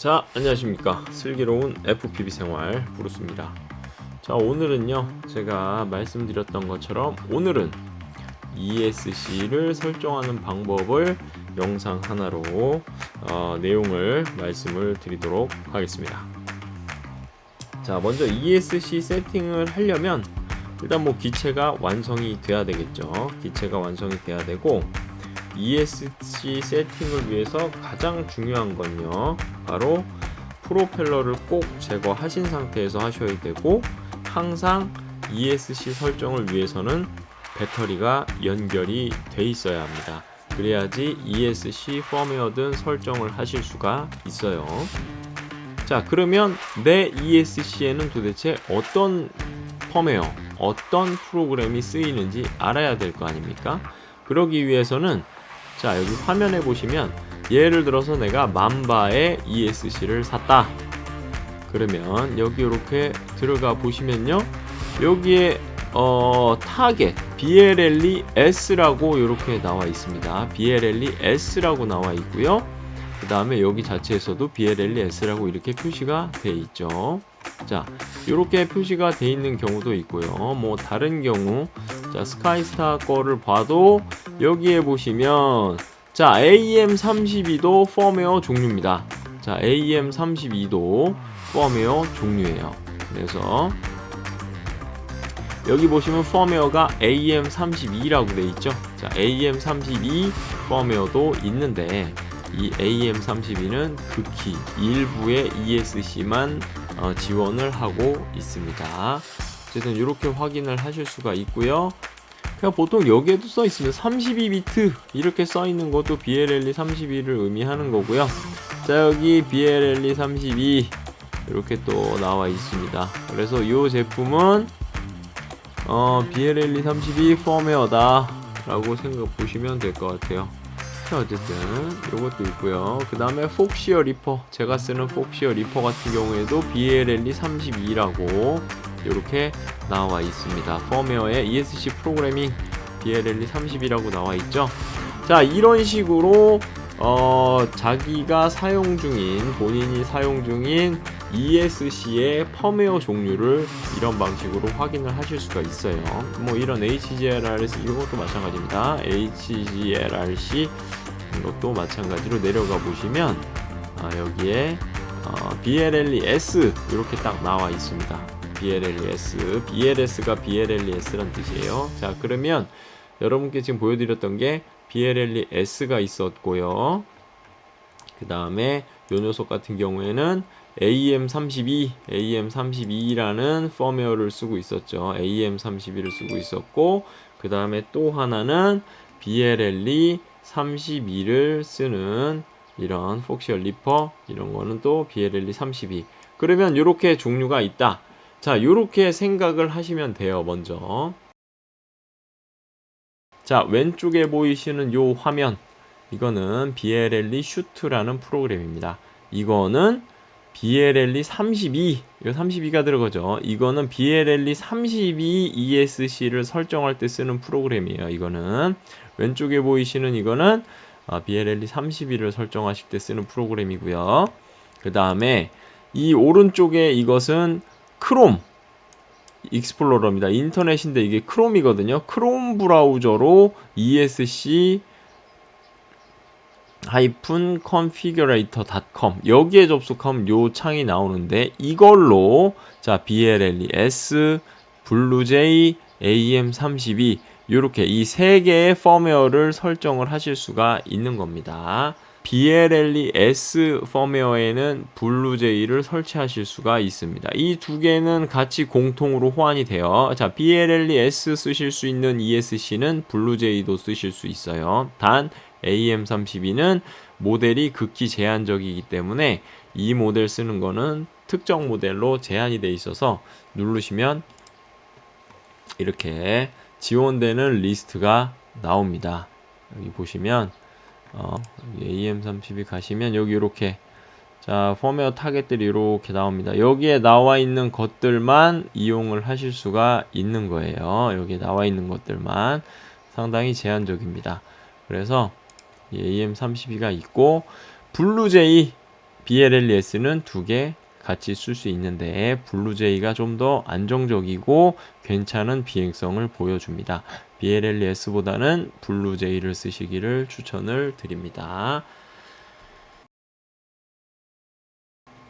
자, 안녕하십니까. 슬기로운 FPV 생활 브루스입니다. 자, 오늘은요, 제가 말씀드렸던 것처럼 오늘은 ESC를 설정하는 방법을 영상 하나로 내용을 말씀을 드리도록 하겠습니다. 자, 먼저 ESC 세팅을 하려면 일단 기체가 완성이 돼야 되겠죠. 기체가 완성이 돼야 되고, ESC 세팅을 위해서 가장 중요한 건요, 바로 프로펠러를 꼭 제거하신 상태에서 하셔야 되고, 항상 ESC 설정을 위해서는 배터리가 연결이 돼 있어야 합니다. 그래야지 ESC 펌웨어든 설정을 하실 수가 있어요. 자, 그러면 내 ESC에는 도대체 어떤 펌웨어, 어떤 프로그램이 쓰이는지 알아야 될 거 아닙니까? 그러기 위해서는, 자, 여기 화면에 보시면 예를 들어서 내가 만바의 ESC를 샀다. 그러면 여기 이렇게 들어가 보시면요, 여기에 타겟 BLLE S라고 이렇게 나와 있습니다. BLLE S라고 나와 있고요. 그 다음에 여기 자체에서도 BLLE S라고 이렇게 표시가 돼 있죠. 자, 이렇게 표시가 돼 있는 경우도 있고요. 다른 경우, 자, 스카이스타 거를 봐도 여기에 보시면, 자, AM32도 펌웨어 종류입니다. 자, AM32도 펌웨어 종류예요. 그래서 여기 보시면 펌웨어가 AM32라고 돼 있죠. 자, AM32 펌웨어도 있는데, 이 AM32는 극히 일부의 ESC만 지원을 하고 있습니다. 어쨌든 이렇게 확인을 하실 수가 있고요. 그냥 보통 여기에도 써 있으면 32비트 이렇게 써 있는 것도 BLLE 32를 의미하는 거고요. 자, 여기 BLLE 32 이렇게 또 나와 있습니다. 그래서 이 제품은 BLLE 32 펌웨어다 라고 생각 보시면 될 것 같아요. 어쨌든 요것도 있고요. 그 다음에 폭시어 리퍼, 제가 쓰는 폭시어 리퍼 같은 경우에도 BLLE 32라고 이렇게 나와 있습니다. 펌웨어에 ESC 프로그래밍 BLLE 30이라고 나와 있죠. 자, 이런 식으로 자기가 사용 중인, 본인이 사용 중인 ESC의 펌웨어 종류를 이런 방식으로 확인을 하실 수가 있어요. 이런 HGLRC 이것도 마찬가지입니다. HGLRC 이것도 마찬가지로 내려가 보시면 여기에 BLLE S 이렇게 딱 나와 있습니다. BLLE S, BLS가 BLLE S란 뜻이에요. 자, 그러면 여러분께 지금 보여드렸던 게 BLLE S가 있었고요. 그 다음에 요 녀석 같은 경우에는 AM32라는 펌웨어를 쓰고 있었죠. AM32를 쓰고 있었고, 그 다음에 또 하나는 BLLE 32를 쓰는 이런 폭시어 리퍼, 이런 거는 또 BLLE 32. 그러면 이렇게 종류가 있다. 자, 이렇게 생각을 하시면 돼요. 먼저, 자, 왼쪽에 보이시는 요 화면, 이거는 BLLE 슈트라는 프로그램입니다. 이거는 BLLE 32, 이거 32가 들어가죠. 이거는 BLLE 32 ESC를 설정할 때 쓰는 프로그램이에요. 이거는 왼쪽에 보이시는 이거는 BLLE 32를 설정하실 때 쓰는 프로그램이고요. 그 다음에 이 오른쪽에 이것은 크롬 익스플로러입니다. 인터넷인데 이게 크롬이거든요. 크롬 브라우저로 ESC configurator.com 여기에 접속하면 요 창이 나오는데, 이걸로 자, BLLE S, 블루제이, AM32 요렇게 이 세 개의 펌웨어를 설정을 하실 수가 있는 겁니다. BLLE S 펌웨어에는 블루제이를 설치하실 수가 있습니다. 이 두 개는 같이 공통으로 호환이 돼요. 자, BLLE S 쓰실 수 있는 ESC는 블루제이도 쓰실 수 있어요. 단 AM32는 모델이 극히 제한적이기 때문에 이 모델 쓰는 거는 특정 모델로 제한이 돼 있어서 누르시면 이렇게 지원되는 리스트가 나옵니다. 여기 보시면 AM32 가시면 여기 이렇게, 자, 펌웨어 타겟들이 이렇게 나옵니다. 여기에 나와 있는 것들만 이용을 하실 수가 있는 거예요. 여기에 나와 있는 것들만. 상당히 제한적입니다. 그래서 AM32가 있고, 블루제이 BLLES는 두 개 같이 쓸 수 있는데 블루제이가 좀 더 안정적이고 괜찮은 비행성을 보여줍니다. BLLES보다는 블루제이를 쓰시기를 추천을 드립니다.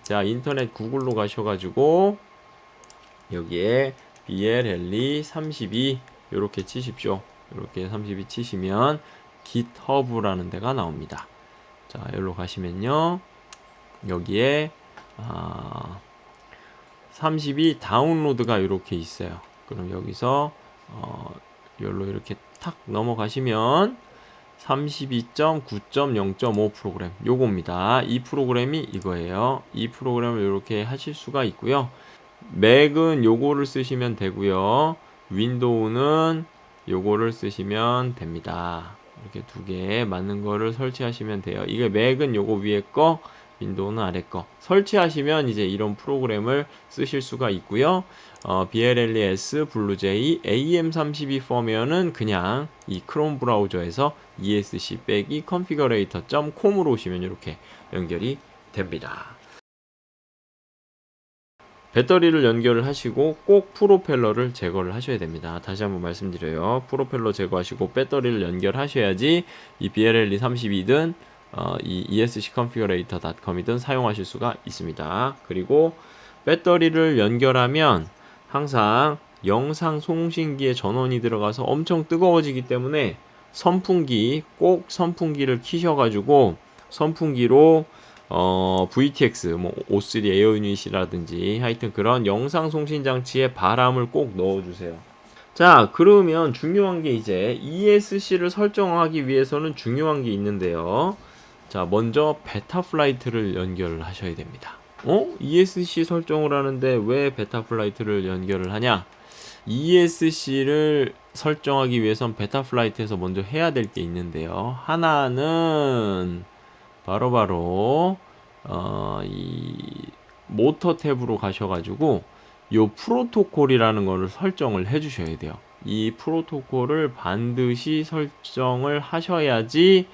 자, 인터넷 구글로 가셔가지고 여기에 BLLE 32 이렇게 치십시오. 이렇게 32 치시면 GitHub라는 데가 나옵니다. 자, 여기로 가시면요. 여기에 32 다운로드가 이렇게 있어요. 그럼 여기서 여기로 이렇게 탁 넘어가시면 32.9.0.5 프로그램 요겁니다. 이 프로그램이 이거예요. 이 프로그램을 이렇게 하실 수가 있고요. 맥은 요거를 쓰시면 되고요. 윈도우는 요거를 쓰시면 됩니다. 이렇게 두 개 맞는 거를 설치하시면 돼요. 이게 맥은 요거 위에 거, 윈도우는 아래 거. 설치하시면 이제 이런 프로그램을 쓰실 수가 있고요. BLLES, 블루제이, AM32 펌웨어는 그냥 이 크롬 브라우저에서 esc-configurator.com으로 오시면 이렇게 연결이 됩니다. 배터리를 연결을 하시고 꼭 프로펠러를 제거를 하셔야 됩니다. 다시 한번 말씀드려요. 프로펠러 제거하시고 배터리를 연결하셔야지 이 BLLE 32든 이 esc-configurator.com이든 사용하실 수가 있습니다. 그리고 배터리를 연결하면 항상 영상 송신기에 전원이 들어가서 엄청 뜨거워지기 때문에 선풍기, 꼭 선풍기를 키셔가지고 선풍기로 VTX, 뭐 O3 에어 유닛이라든지 하여튼 그런 영상 송신 장치에 바람을 꼭 넣어주세요. 자, 그러면 중요한 게 이제 ESC를 설정하기 위해서는 중요한 게 있는데요. 자, 먼저 베타 플라이트를 연결을 하셔야 됩니다. ESC 설정을 하는데 왜 베타 플라이트를 연결을 하냐? ESC를 설정하기 위해선 베타 플라이트에서 먼저 해야 될 게 있는데요. 하나는 바로 이 모터 탭으로 가셔가지고 요 프로토콜이라는 거를 설정을 해주셔야 돼요. 이 프로토콜을 반드시 설정을 하셔야지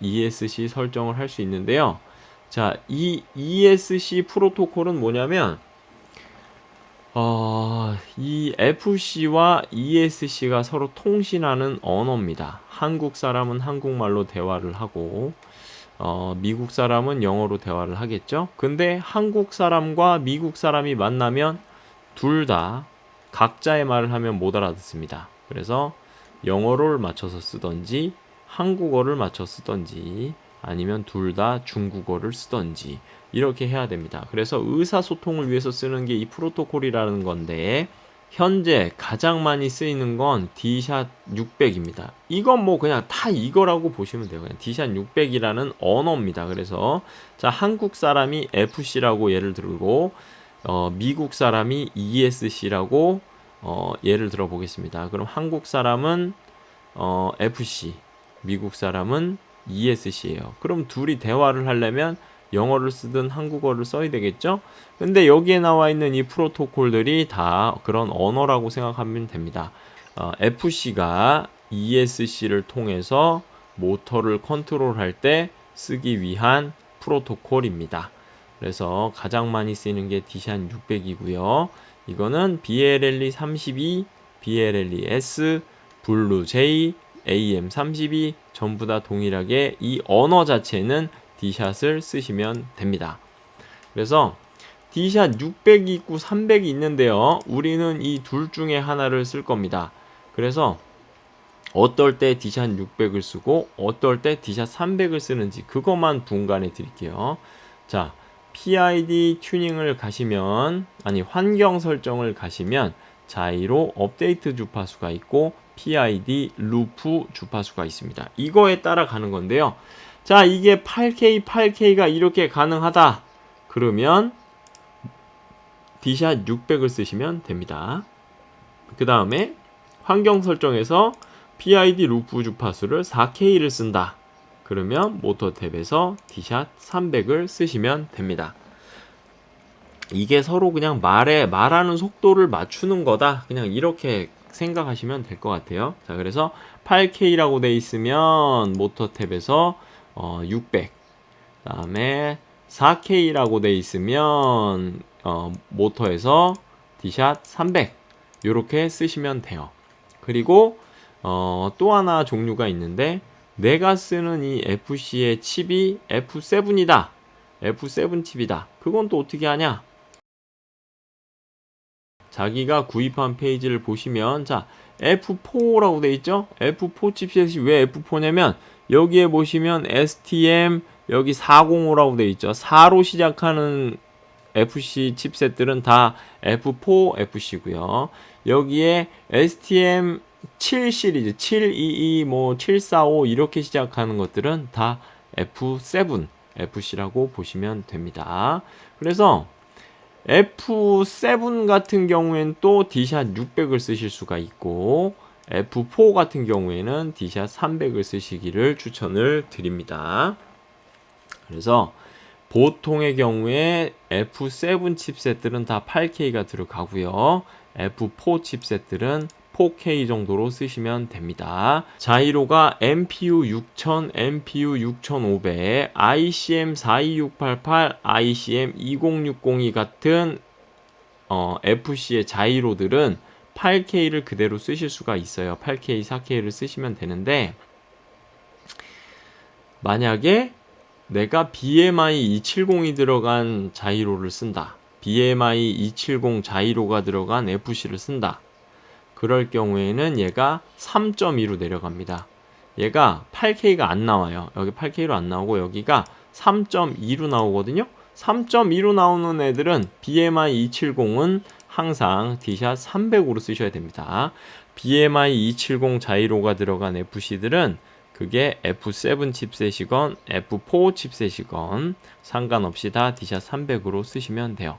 ESC 설정을 할 수 있는데요. 자, 이 ESC 프로토콜은 뭐냐면 이 FC와 ESC가 서로 통신하는 언어입니다. 한국 사람은 한국말로 대화를 하고 미국 사람은 영어로 대화를 하겠죠. 근데 한국 사람과 미국 사람이 만나면 둘 다 각자의 말을 하면 못 알아듣습니다. 그래서 영어를 맞춰서 쓰던지 한국어를 맞춰 쓰던지 아니면 둘 다 중국어를 쓰던지 이렇게 해야 됩니다. 그래서 의사소통을 위해서 쓰는 게 이 프로토콜이라는 건데 현재 가장 많이 쓰이는 건 D샷 600입니다. 이건 뭐 그냥 다 이거라고 보시면 돼요. 그냥 D샷 600이라는 언어입니다. 그래서 자, 한국 사람이 FC라고 예를 들고 미국 사람이 ESC라고 예를 들어 보겠습니다. 그럼 한국 사람은 FC, 미국 사람은 ESC예요. 그럼 둘이 대화를 하려면 영어를 쓰든 한국어를 써야 되겠죠? 근데 여기에 나와 있는 이 프로토콜들이 다 그런 언어라고 생각하면 됩니다. FC가 ESC를 통해서 모터를 컨트롤할 때 쓰기 위한 프로토콜입니다. 그래서 가장 많이 쓰이는 게 D샷 600이고요. 이거는 BLLE 32, BLLES, 블루제이, AM32 전부 다 동일하게 이 언어 자체는 D샷을 쓰시면 됩니다. 그래서 D샷 600이 있고 300이 있는데요. 우리는 이 둘 중에 하나를 쓸 겁니다. 그래서 어떨 때 D샷 600을 쓰고 어떨 때 D샷 300을 쓰는지 그것만 분간해 드릴게요. 자, PID 튜닝을 가시면 환경 설정을 가시면 자이로 업데이트 주파수가 있고 PID 루프 주파수가 있습니다. 이거에 따라 가는 건데요. 자, 이게 8K가 이렇게 가능하다. 그러면 D샷 600을 쓰시면 됩니다. 그 다음에 환경 설정에서 PID 루프 주파수를 4K를 쓴다. 그러면 모터 탭에서 D샷 300을 쓰시면 됩니다. 이게 서로 그냥 말하는 속도를 맞추는 거다. 그냥 이렇게 생각하시면 될 것 같아요. 자, 그래서 8K라고 돼 있으면 모터 탭에서 600. 다음에 4K라고 돼 있으면 모터에서 D샷 300 이렇게 쓰시면 돼요. 그리고 또 하나 종류가 있는데 내가 쓰는 이 FC의 칩이 F7이다. F7 칩이다. 그건 또 어떻게 하냐? 자기가 구입한 페이지를 보시면 자 F4라고 돼 있죠? F4 칩셋이 왜 F4냐면 여기에 보시면 STM 여기 405라고 돼 있죠. 4로 시작하는 FC 칩셋들은 다 F4 FC고요. 여기에 STM 7 시리즈 722 뭐 745 이렇게 시작하는 것들은 다 F7 FC라고 보시면 됩니다. 그래서 F7 같은 경우에는 또 D샷 600을 쓰실 수가 있고 F4 같은 경우에는 D샷 300을 쓰시기를 추천을 드립니다. 그래서 보통의 경우에 F7 칩셋들은 다 8K가 들어가고요. F4 칩셋들은 4K 정도로 쓰시면 됩니다. 자이로가 MPU 6000, MPU 6500, ICM 42688, ICM 20602 같은 FC의 자이로들은 8K를 그대로 쓰실 수가 있어요. 8K, 4K를 쓰시면 되는데 만약에 내가 BMI 270이 들어간 자이로를 쓴다. BMI 270 자이로가 들어간 FC를 쓴다. 그럴 경우에는 얘가 3.2로 내려갑니다. 얘가 8K가 안 나와요. 여기 8K로 안 나오고 여기가 3.2로 나오거든요. 3.2로 나오는 애들은 BMI 270은 항상 D샷 300으로 쓰셔야 됩니다. BMI 270 자이로가 들어간 FC들은 그게 F7 칩셋이건 F4 칩셋이건 상관없이 다 D샷 300으로 쓰시면 돼요.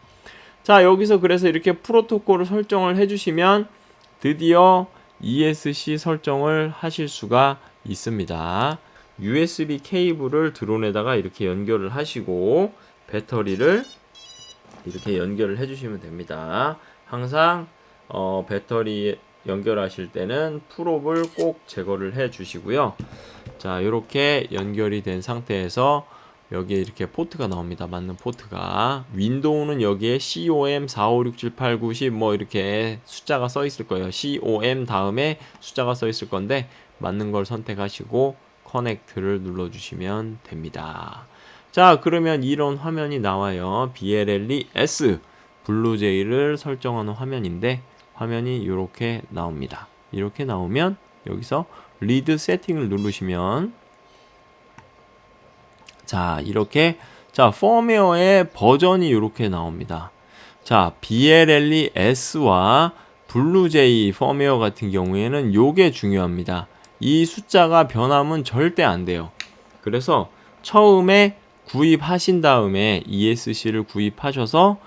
자, 여기서 그래서 이렇게 프로토콜을 설정을 해주시면 드디어 ESC 설정을 하실 수가 있습니다. USB 케이블을 드론에다가 이렇게 연결을 하시고 배터리를 이렇게 연결을 해주시면 됩니다. 항상 배터리 연결하실 때는 프롭을 꼭 제거를 해 주시고요. 자, 이렇게 연결이 된 상태에서 여기에 이렇게 포트가 나옵니다. 맞는 포트가. 윈도우는 여기에 COM 45678910 뭐 이렇게 숫자가 써 있을 거예요. COM 다음에 숫자가 써 있을 건데 맞는 걸 선택하시고 커넥트를 눌러 주시면 됩니다. 자, 그러면 이런 화면이 나와요. BLLE S 블루제이를 설정하는 화면인데 화면이 이렇게 나옵니다. 이렇게 나오면 여기서 리드 세팅을 누르시면 자, 이렇게 자, 펌웨어의 버전이 이렇게 나옵니다. 자, BLLE S와 블루제이 펌웨어 같은 경우에는 요게 중요합니다. 이 숫자가 변하면 절대 안 돼요. 그래서 처음에 구입하신 다음에 ESC를 구입하셔서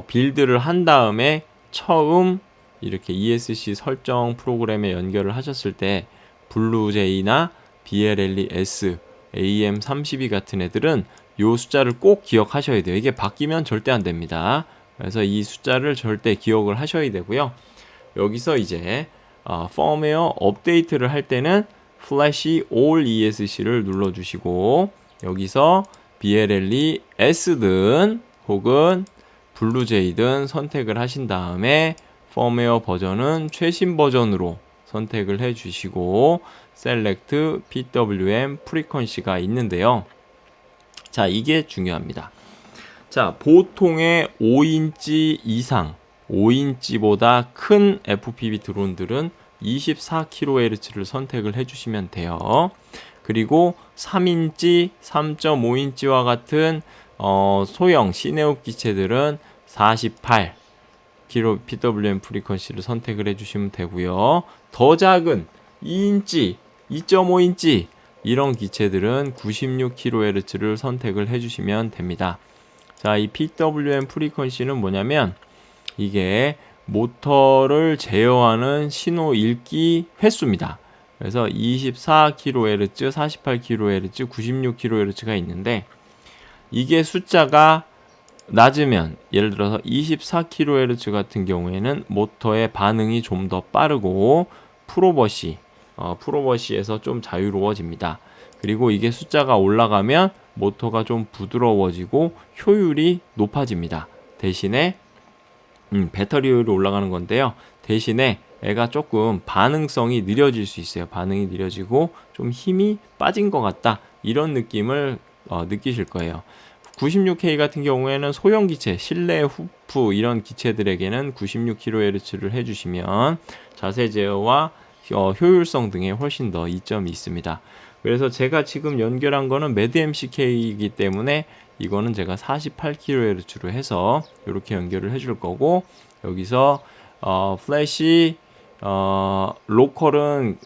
빌드를 한 다음에 처음 이렇게 ESC 설정 프로그램에 연결을 하셨을 때 블루제이나 BLLE S, AM32 같은 애들은 요 숫자를 꼭 기억하셔야 돼요. 이게 바뀌면 절대 안 됩니다. 그래서 이 숫자를 절대 기억을 하셔야 되고요. 여기서 이제 펌웨어 업데이트를 할 때는 플래시 All ESC를 눌러주시고 여기서 BLLE S든 혹은 블루제이든 선택을 하신 다음에 펌웨어 버전은 최신 버전으로 선택을 해 주시고 Select PWM Frequency가 있는데요. 자, 이게 중요합니다. 자, 보통의 5인치 이상 5인치보다 큰 FPV 드론들은 24kHz를 선택을 해주시면 돼요. 그리고 3인치, 3.5인치와 같은 소형 시네옵 기체들은 48 PWM 프리퀀시를 선택을 해주시면 되고요. 더 작은 2인치, 2.5인치 이런 기체들은 96kHz를 선택을 해주시면 됩니다. 자, 이 PWM 프리퀀시는 뭐냐면 이게 모터를 제어하는 신호 읽기 횟수입니다. 그래서 24kHz, 48kHz, 96kHz가 있는데 이게 숫자가 낮으면 예를 들어서 24kHz 같은 경우에는 모터의 반응이 좀 더 빠르고 프로버시 프로버시에서 좀 자유로워집니다. 그리고 이게 숫자가 올라가면 모터가 좀 부드러워지고 효율이 높아집니다. 대신에 배터리율이 올라가는 건데요. 대신에 애가 조금 반응성이 느려질 수 있어요. 반응이 느려지고 좀 힘이 빠진 것 같다. 이런 느낌을 느끼실 거예요. 96K 같은 경우에는 소형 기체, 실내 후프 이런 기체들에게는 96kHz를 해주시면 자세 제어와 효율성 등에 훨씬 더 이점이 있습니다. 그래서 제가 지금 연결한 거는 매드 MCK이기 때문에 이거는 제가 48kHz로 해서 이렇게 연결을 해줄 거고, 여기서 플래시 로컬은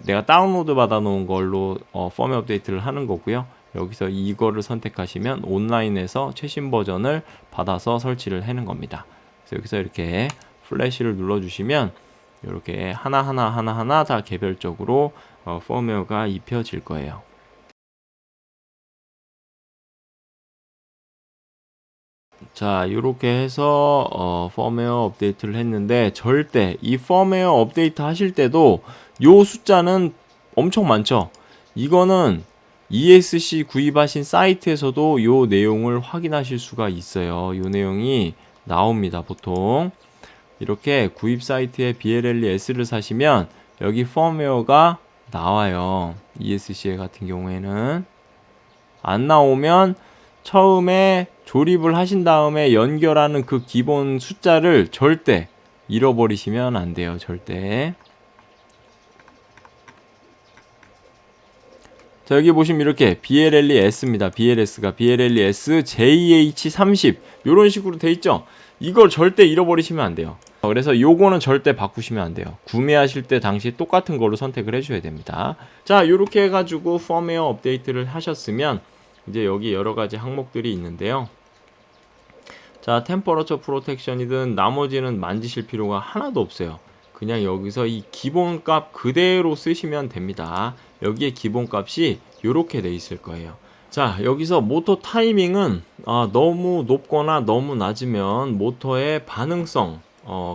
내가 다운로드 받아 놓은 걸로 펌웨어 업데이트를 하는 거고요. 여기서 이거를 선택하시면 온라인에서 최신 버전을 받아서 설치를 하는 겁니다. 그래서 여기서 이렇게 플래시를 눌러주시면 이렇게 하나하나 다 개별적으로 펌웨어가 입혀질 거예요. 자, 이렇게 해서 펌웨어 업데이트를 했는데, 절대 이 펌웨어 업데이트 하실 때도 요 숫자는 엄청 많죠. 이거는 ESC 구입하신 사이트에서도 요 내용을 확인하실 수가 있어요. 요 내용이 나옵니다. 보통 이렇게 구입 사이트에 BLLES를 사시면 여기 펌웨어가 나와요. ESC 같은 경우에는 안 나오면 처음에 조립을 하신 다음에 연결하는 그 기본 숫자를 절대 잃어버리시면 안 돼요. 절대. 자, 여기 보시면 이렇게 BLLES입니다. BLS가 JH30 이런 식으로 돼 있죠. 이걸 절대 잃어버리시면 안 돼요. 그래서 요거는 절대 바꾸시면 안 돼요. 구매하실 때 당시 똑같은 걸로 선택을 해줘야 됩니다. 자, 이렇게 해가지고 펌웨어 업데이트를 하셨으면 이제 여기 여러 가지 항목들이 있는데요. 자, 템퍼러처 프로텍션이든 나머지는 만지실 필요가 하나도 없어요. 그냥 여기서 이 기본값 그대로 쓰시면 됩니다. 여기에 기본값이 이렇게 돼 있을 거예요. 자, 여기서 모터 타이밍은 너무 높거나 너무 낮으면 모터의 반응성,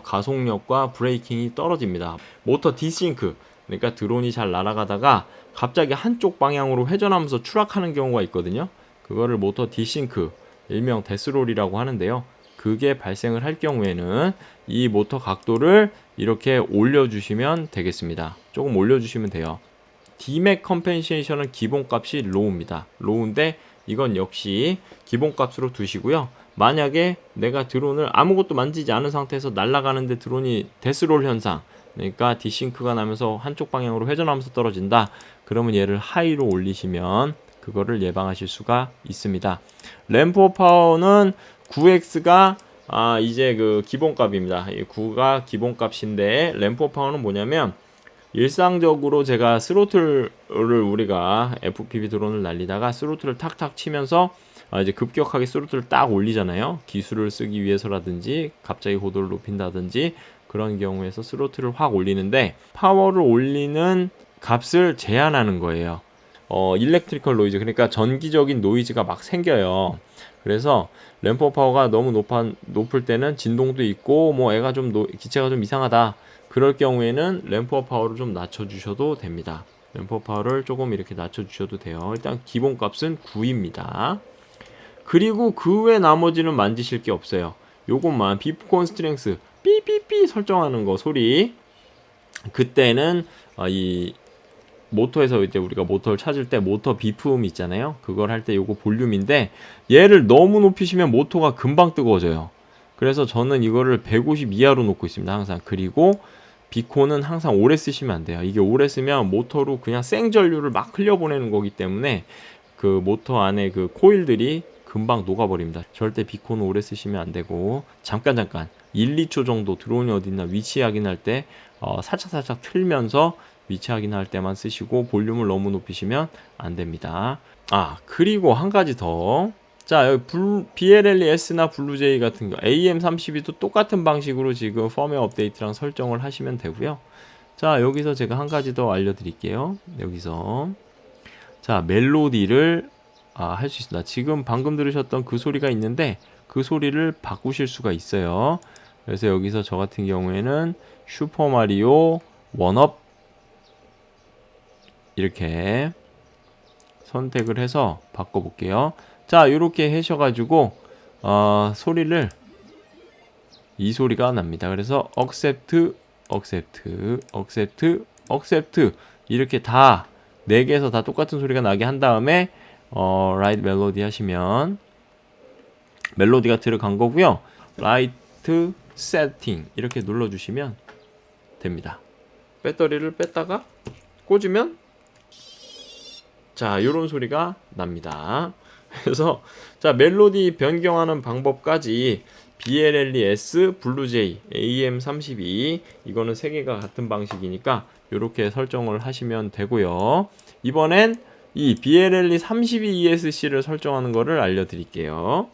가속력과 브레이킹이 떨어집니다. 모터 디싱크, 그러니까 드론이 잘 날아가다가 갑자기 한쪽 방향으로 회전하면서 추락하는 경우가 있거든요. 그거를 모터 디싱크, 일명 데스롤이라고 하는데요. 그게 발생을 할 경우에는 이 모터 각도를 이렇게 올려주시면 되겠습니다. 조금 올려주시면 돼요. Dmax 컴펜세이션은 기본값이 로우입니다. 로우인데 이건 역시 기본값으로 두시고요. 만약에 내가 드론을 아무것도 만지지 않은 상태에서 날아가는데 드론이 데스롤 현상, 그러니까 디싱크가 나면서 한쪽 방향으로 회전하면서 떨어진다. 그러면 얘를 하이로 올리시면 그거를 예방하실 수가 있습니다. 램프 오브 파워는 9X가 이제 그 기본값입니다. 9가 기본값인데 램프 오브 파워는 뭐냐면 일상적으로 제가 스로틀을 우리가 FPV 드론을 날리다가 스로틀을 탁탁 치면서 이제 급격하게 스로틀을 딱 올리잖아요. 기술을 쓰기 위해서라든지 갑자기 고도를 높인다든지 그런 경우에서 스로틀을 확 올리는데 파워를 올리는 값을 제한하는 거예요. 일렉트리컬 노이즈, 그러니까 전기적인 노이즈가 막 생겨요. 그래서 램프 오브 파워가 너무 높을 때는 진동도 있고 뭐 애가 좀 기체가 좀 이상하다. 그럴 경우에는 램프 오브 파워를 좀 낮춰주셔도 됩니다. 램프 오브 파워를 조금 이렇게 낮춰주셔도 돼요. 일단 기본값은 9입니다. 그리고 그 외 나머지는 만지실 게 없어요. 요것만 비프 콘스트렝스 삐삐삐 설정하는 거 소리. 그때는 이 모터에서 이제 우리가 모터를 찾을 때 모터 비프음 있잖아요. 그걸 할 때 요거 볼륨인데 얘를 너무 높이시면 모터가 금방 뜨거워져요. 그래서 저는 이거를 150 이하로 놓고 있습니다. 항상. 그리고 비콘은 항상 오래 쓰시면 안 돼요. 이게 오래 쓰면 모터로 그냥 생전류를 막 흘려보내는 거기 때문에 그 모터 안에 그 코일들이 금방 녹아버립니다. 절대 비콘은 오래 쓰시면 안 되고 잠깐 1, 2초 정도 드론이 어디 있나 위치 확인할 때 살짝 틀면서 위치 확인할 때만 쓰시고 볼륨을 너무 높이시면 안 됩니다. 그리고 한 가지 더. 자, 여기 BLLES나 블루제이 같은 거 AM32도 똑같은 방식으로 지금 펌웨어 업데이트랑 설정을 하시면 되고요. 자, 여기서 제가 한 가지 더 알려드릴게요. 여기서 자, 멜로디를 할 수 있습니다. 지금 방금 들으셨던 그 소리가 있는데 그 소리를 바꾸실 수가 있어요. 그래서 여기서 저 같은 경우에는 슈퍼마리오 원업 이렇게 선택을 해서 바꿔볼게요. 자, 이렇게 하셔가지고 소리를 이 소리가 납니다. 그래서 accept, accept, accept, accept 이렇게 다 4개에서 다 똑같은 소리가 나게 한 다음에 write melody 하시면 멜로디가 들어간 거고요. write setting 이렇게 눌러주시면 됩니다. 배터리를 뺐다가 꽂으면 자, 요런 소리가 납니다. 그래서 자, 멜로디 변경하는 방법까지 BLLES, 블루제이, AM32 이거는 3개가 같은 방식이니까 이렇게 설정을 하시면 되고요. 이번엔 이 BLLE32 ESC를 설정하는 거를 알려드릴게요.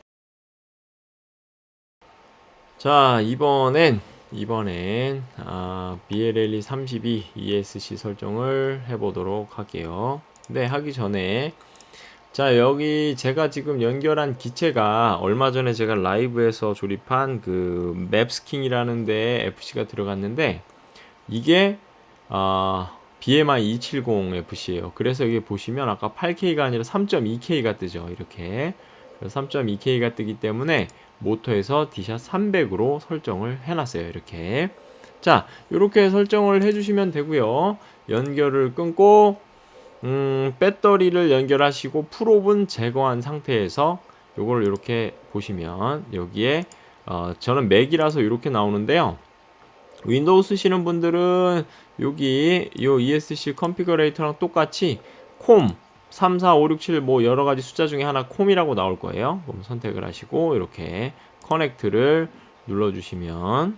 자, 이번엔 BLLE32 ESC 설정을 해보도록 할게요. 네, 하기 전에 자, 여기 제가 지금 연결한 기체가 얼마 전에 제가 라이브에서 조립한 그 맵스킹이라는 데에 FC가 들어갔는데 이게 BMI 270 FC예요. 그래서 여기 보시면 아까 8K가 아니라 3.2K가 뜨죠. 이렇게 3.2K가 뜨기 때문에 모터에서 D샷 300으로 설정을 해놨어요. 이렇게 자, 이렇게 설정을 해주시면 되고요. 연결을 끊고 배터리를 연결하시고 풀옵은 제거한 상태에서 요걸 이렇게 보시면 여기에 저는 맥이라서 이렇게 나오는데요. 윈도우 쓰시는 분들은 여기 요 ESC 컨피그레이터랑 똑같이 콤 3, 4, 5, 6, 7 뭐 여러가지 숫자 중에 하나 콤이라고 나올 거예요. 그럼 선택을 하시고 이렇게 커넥트를 눌러주시면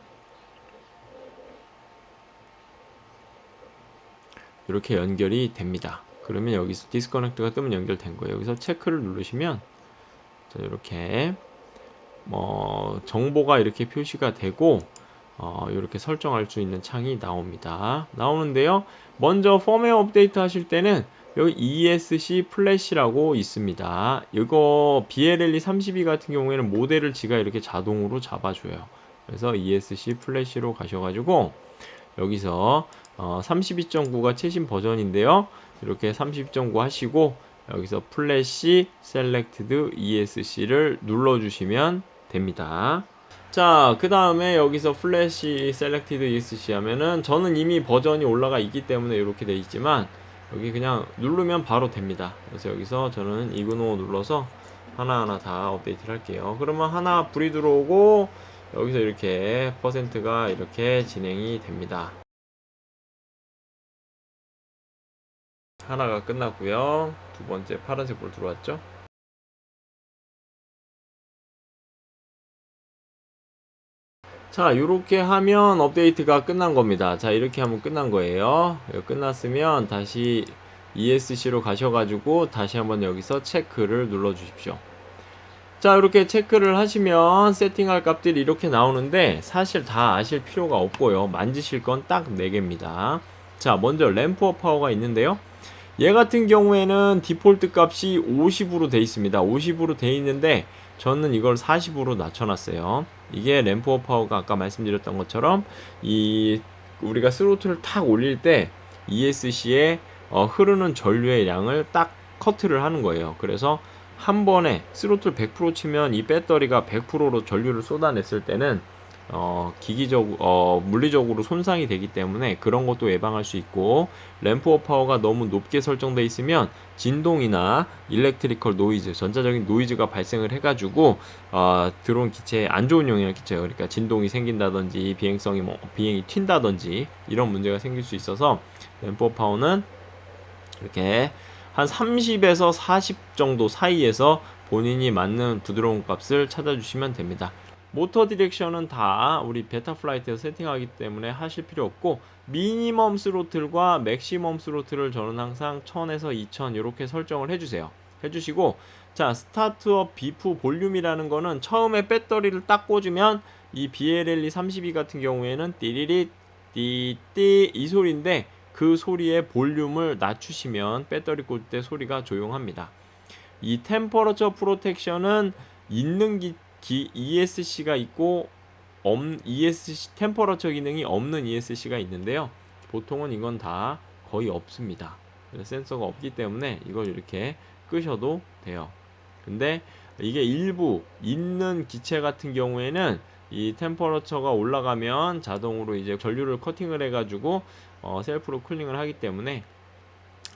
이렇게 연결이 됩니다. 그러면 여기서 디스커넥트가 뜨면 연결된 거예요. 여기서 체크를 누르시면 자, 이렇게 정보가 이렇게 표시가 되고 이렇게 설정할 수 있는 창이 나오는데요. 먼저 펌웨어 업데이트 하실 때는 여기 ESC 플래시라고 있습니다. 이거 BLLE32 같은 경우에는 모델을 지가 이렇게 자동으로 잡아줘요. 그래서 ESC 플래시로 가셔가지고 여기서 32.9가 최신 버전인데요. 이렇게 32.9 하시고 여기서 플래시 셀렉티드 ESC를 눌러주시면 됩니다. 자, 그 다음에 여기서 플래시 셀렉티드 ESC 하면은 저는 이미 버전이 올라가 있기 때문에 이렇게 돼 있지만 여기 그냥 누르면 바로 됩니다. 그래서 여기서 저는 이그노 눌러서 하나하나 다 업데이트를 할게요. 그러면 하나 불이 들어오고 여기서 이렇게 퍼센트가 이렇게 진행이 됩니다. 하나가 끝났고요. 두 번째 파란색 불 들어왔죠. 자, 이렇게 하면 업데이트가 끝난 겁니다. 자, 이렇게 하면 끝난 거예요. 끝났으면 다시 ESC로 가셔가지고 다시 한번 여기서 체크를 눌러 주십시오. 자, 이렇게 체크를 하시면 세팅할 값들이 이렇게 나오는데 사실 다 아실 필요가 없고요. 만지실 건 딱 4개입니다. 자, 먼저 램프업 파워가 있는데요. 얘 같은 경우에는 디폴트 값이 50으로 돼 있습니다. 50으로 돼 있는데 저는 이걸 40으로 낮춰놨어요. 이게 램프업 파워가 아까 말씀드렸던 것처럼 우리가 스로틀을 탁 올릴 때 ESC에 흐르는 전류의 양을 딱 커트를 하는 거예요. 그래서 한 번에 스로틀 100% 치면 이 배터리가 100%로 전류를 쏟아냈을 때는 물리적으로 손상이 되기 때문에 그런 것도 예방할 수 있고, 램프업 파워가 너무 높게 설정되어 있으면 진동이나 일렉트리컬 노이즈, 전자적인 노이즈가 발생을 해가지고 드론 기체에 안 좋은 영향을 끼쳐요. 그러니까 진동이 생긴다든지 비행이 튄다든지 이런 문제가 생길 수 있어서 램프업 파워는 이렇게 한 30에서 40 정도 사이에서 본인이 맞는 부드러운 값을 찾아주시면 됩니다. 모터 디렉션은 다 우리 베타 플라이트에서 세팅하기 때문에 하실 필요 없고, 미니멈 스로틀과 맥시멈 스로틀을 저는 항상 1000에서 2000 이렇게 설정을 해주시고, 자, 스타트업 비프 볼륨이라는 거는 처음에 배터리를 딱 꽂으면 이 BLLE 32 같은 경우에는 띠리리 띠띠 이 소리인데, 그 소리의 볼륨을 낮추시면 배터리 꽂을 때 소리가 조용합니다. 이 템퍼러처 프로텍션은 있는 ESC가 있고 ESC 템퍼러처 기능이 없는 ESC가 있는데요. 보통은 이건 다 거의 없습니다. 센서가 없기 때문에 이걸 이렇게 끄셔도 돼요. 근데 이게 일부 있는 기체 같은 경우에는 이 템퍼러처가 올라가면 자동으로 이제 전류를 커팅을 해가지고 셀프로 쿨링을 하기 때문에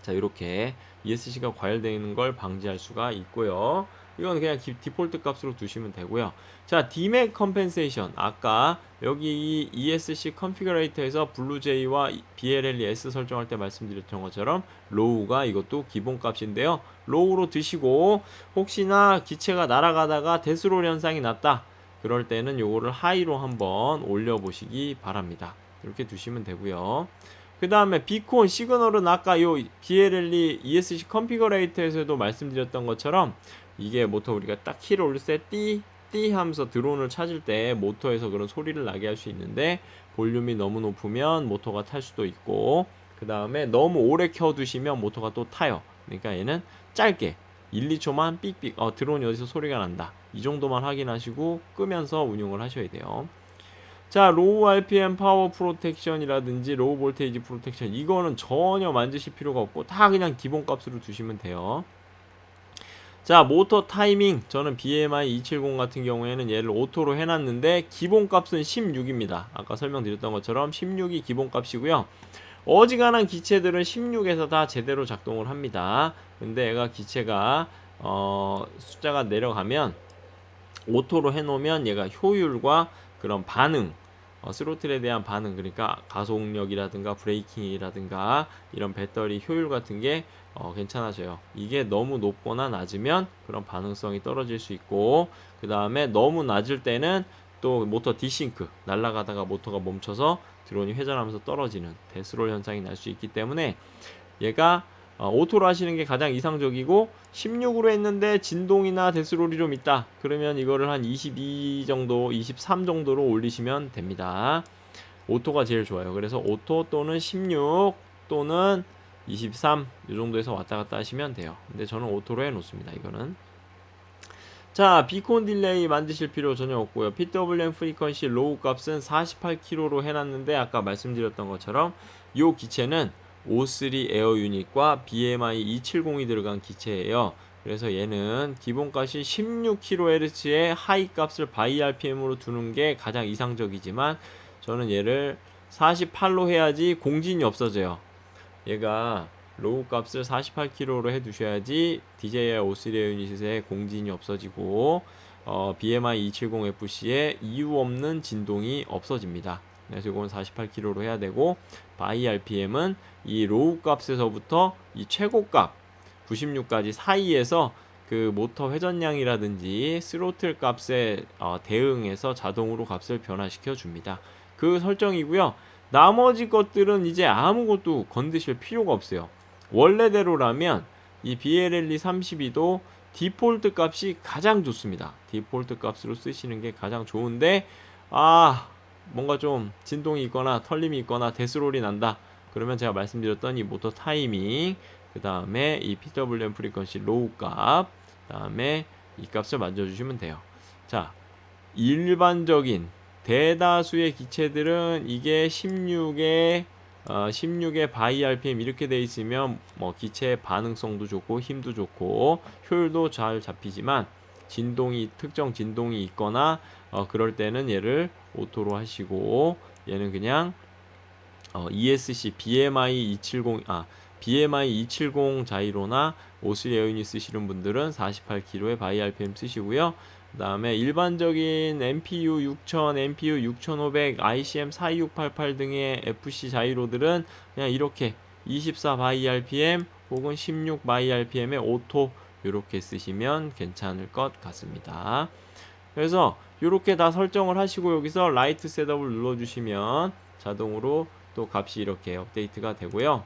자, 이렇게 ESC가 과열되는 걸 방지할 수가 있고요. 이건 그냥 디폴트 값으로 두시면 되고요. 자, DMAC 컴펜세이션. 아까 여기 이 ESC 컨피그레이터에서 블루제이와 BLLES 설정할 때 말씀드렸던 것처럼 로우가 이것도 기본 값인데요. 로우로 드시고 혹시나 기체가 날아가다가 데스롤 현상이 났다. 그럴 때는 요거를 하이로 한번 올려보시기 바랍니다. 이렇게 두시면 되고요. 그 다음에 비콘 시그널은 아까 요 BLLE ESC 컨피그레이터에서도 말씀드렸던 것처럼 이게 모터 우리가 딱 키를 올릴 때 띠 하면서 드론을 찾을 때 모터에서 그런 소리를 나게 할 수 있는데 볼륨이 너무 높으면 모터가 탈 수도 있고 그 다음에 너무 오래 켜두시면 모터가 또 타요. 그러니까 얘는 짧게 1, 2초만 삑삑 드론이 어디서 소리가 난다 이 정도만 확인하시고 끄면서 운용을 하셔야 돼요. 자, 로우 RPM 파워 프로텍션이라든지 로우 볼테이지 프로텍션 이거는 전혀 만드실 필요가 없고 다 그냥 기본 값으로 두시면 돼요. 자, 모터 타이밍 저는 BMI 270 같은 경우에는 얘를 오토로 해놨는데 기본 값은 16입니다. 아까 설명드렸던 것처럼 16이 기본 값이고요. 어지간한 기체들은 16에서 다 제대로 작동을 합니다. 근데 얘가 기체가 숫자가 내려가면 오토로 해놓으면 얘가 효율과 그런 반응 스로틀에 대한 반응 그러니까 가속력이라든가 브레이킹이라든가 이런 배터리 효율 같은 게 괜찮아져요. 이게 너무 높거나 낮으면 그런 반응성이 떨어질 수 있고 그 다음에 너무 낮을 때는 또 모터 디싱크 날아가다가 모터가 멈춰서 드론이 회전하면서 떨어지는 데스롤 현상이 날 수 있기 때문에 얘가 오토로 하시는 게 가장 이상적이고 16으로 했는데 진동이나 데스롤이 좀 있다 그러면 이거를 한 22 정도 23 정도로 올리시면 됩니다. 오토가 제일 좋아요. 그래서 오토 또는 16 또는 23 이 정도에서 왔다 갔다 하시면 돼요. 근데 저는 오토로 해 놓습니다. 이거는 자, 비콘 딜레이 만드실 필요 전혀 없고요. PWM 프리퀀시 로우 값은 48kHz로 해놨는데 아까 말씀드렸던 것처럼 이 기체는 O3 에어 유닛과 BMI 270이 들어간 기체예요. 그래서 얘는 기본값이 16kHz의 하이 값을 바이 RPM으로 두는 게 가장 이상적이지만 저는 얘를 48로 해야지 공진이 없어져요. 얘가 로우 값을 48kg로 해 두셔야지 DJI O3 유닛의 공진이 없어지고 BMI 270FC에 이유 없는 진동이 없어집니다. 그래서 이건 48kg로 해야 되고 바이 RPM은 이 로우 값에서부터 이 최고 값 96까지 사이에서 그 모터 회전량이라든지 스로틀 값에 대응해서 자동으로 값을 변화시켜 줍니다. 그 설정이고요. 나머지 것들은 이제 아무것도 건드실 필요가 없어요. 원래대로라면 이 BLLE 32도 디폴트 값이 가장 좋습니다. 디폴트 값으로 쓰시는 게 가장 좋은데 뭔가 좀 진동이 있거나 털림이 있거나 데스롤이 난다. 그러면 제가 말씀드렸던 이 모터 타이밍 그 다음에 이 PWM 프리퀀시 로우 값 그 다음에 이 값을 만져주시면 돼요. 자, 일반적인 대다수의 기체들은 이게 16에 바이 RPM 이렇게 돼 있으면 뭐 기체의 반응성도 좋고 힘도 좋고 효율도 잘 잡히지만 특정 진동이 있거나 그럴 때는 얘를 오토로 하시고 얘는 그냥 ESC BMI 270 자이로나 O3 에어유닛 쓰시는 분들은 48kg의 바이 RPM 쓰시고요. 그 다음에 일반적인 MPU 6000, MPU 6500, ICM 42688 등의 FC 자이로들은 그냥 이렇게 24 바이 RPM 혹은 16 바이 RPM의 오토 이렇게 쓰시면 괜찮을 것 같습니다. 그래서 이렇게 다 설정을 하시고 여기서 라이트 셋업을 눌러주시면 자동으로 또 값이 이렇게 업데이트가 되고요.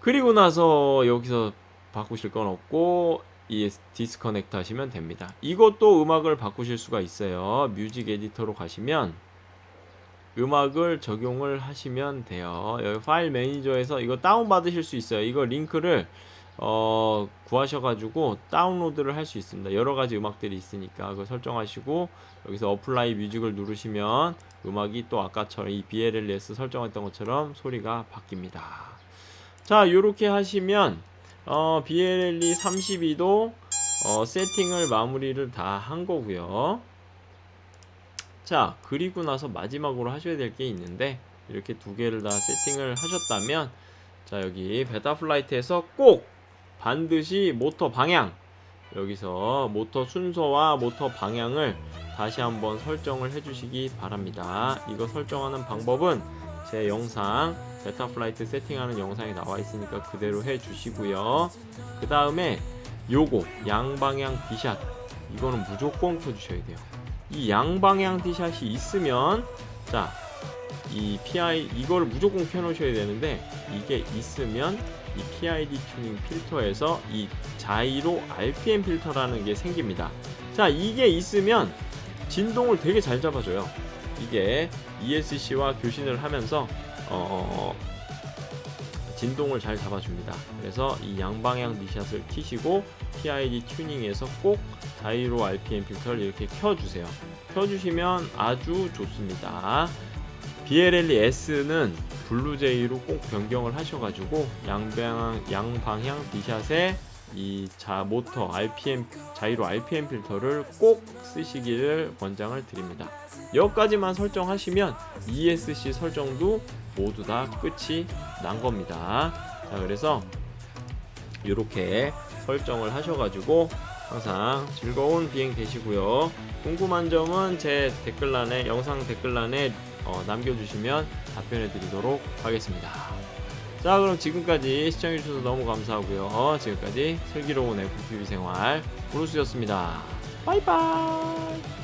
그리고 나서 여기서 바꾸실 건 없고 이 디스커넥트 하시면 됩니다. 이것도 음악을 바꾸실 수가 있어요. 뮤직 에디터로 가시면 음악을 적용을 하시면 돼요. 여기 파일 매니저에서 이거 다운 받으실 수 있어요. 이거 링크를 구하셔가지고 다운로드를 할 수 있습니다. 여러가지 음악들이 있으니까 그거 설정하시고 여기서 어플라이 뮤직을 누르시면 음악이 또 아까처럼 이 BLLES 설정했던 것처럼 소리가 바뀝니다. 자, 요렇게 하시면 BLLE 32도 세팅을 마무리를 다 한 거고요. 자, 그리고 나서 마지막으로 하셔야 될 게 있는데, 이렇게 두 개를 다 세팅을 하셨다면, 자, 여기 베타플라이트에서 꼭 반드시 모터 방향, 여기서 모터 순서와 모터 방향을 다시 한번 설정을 해주시기 바랍니다. 이거 설정하는 방법은 제 영상 베타플라이트 세팅하는 영상이 나와 있으니까 그대로 해 주시고요. 그 다음에 요거 양방향 D샷, 이거는 무조건 켜주셔야 돼요. 이 양방향 D샷이 있으면, 자, 이 PI 이걸 무조건 켜놓으셔야 되는데, 이게 있으면 이 PID 튜닝 필터에서 이 자이로 RPM 필터라는 게 생깁니다. 자, 이게 있으면 진동을 되게 잘 잡아줘요. 이게 ESC와 교신을 하면서 진동을 잘 잡아줍니다. 그래서 이 양방향 D샷을 키시고 PID 튜닝에서 꼭 자이로 RPM 필터를 이렇게 켜주세요. 켜주시면 아주 좋습니다. BLLE S는 블루제이로 꼭 변경을 하셔가지고 양방향 D샷에 이 모터 RPM 자이로 RPM 필터를 꼭 쓰시기를 권장을 드립니다. 여기까지만 설정하시면 ESC 설정도 모두 다 끝이 난 겁니다. 자, 그래서 이렇게 설정을 하셔가지고 항상 즐거운 비행 되시고요. 궁금한 점은 제 댓글란에, 영상 댓글란에 남겨주시면 답변해 드리도록 하겠습니다. 자, 그럼 지금까지 시청해주셔서 너무 감사하고요. 지금까지 슬기로운 FPV 생활 브루스였습니다. 바이바이.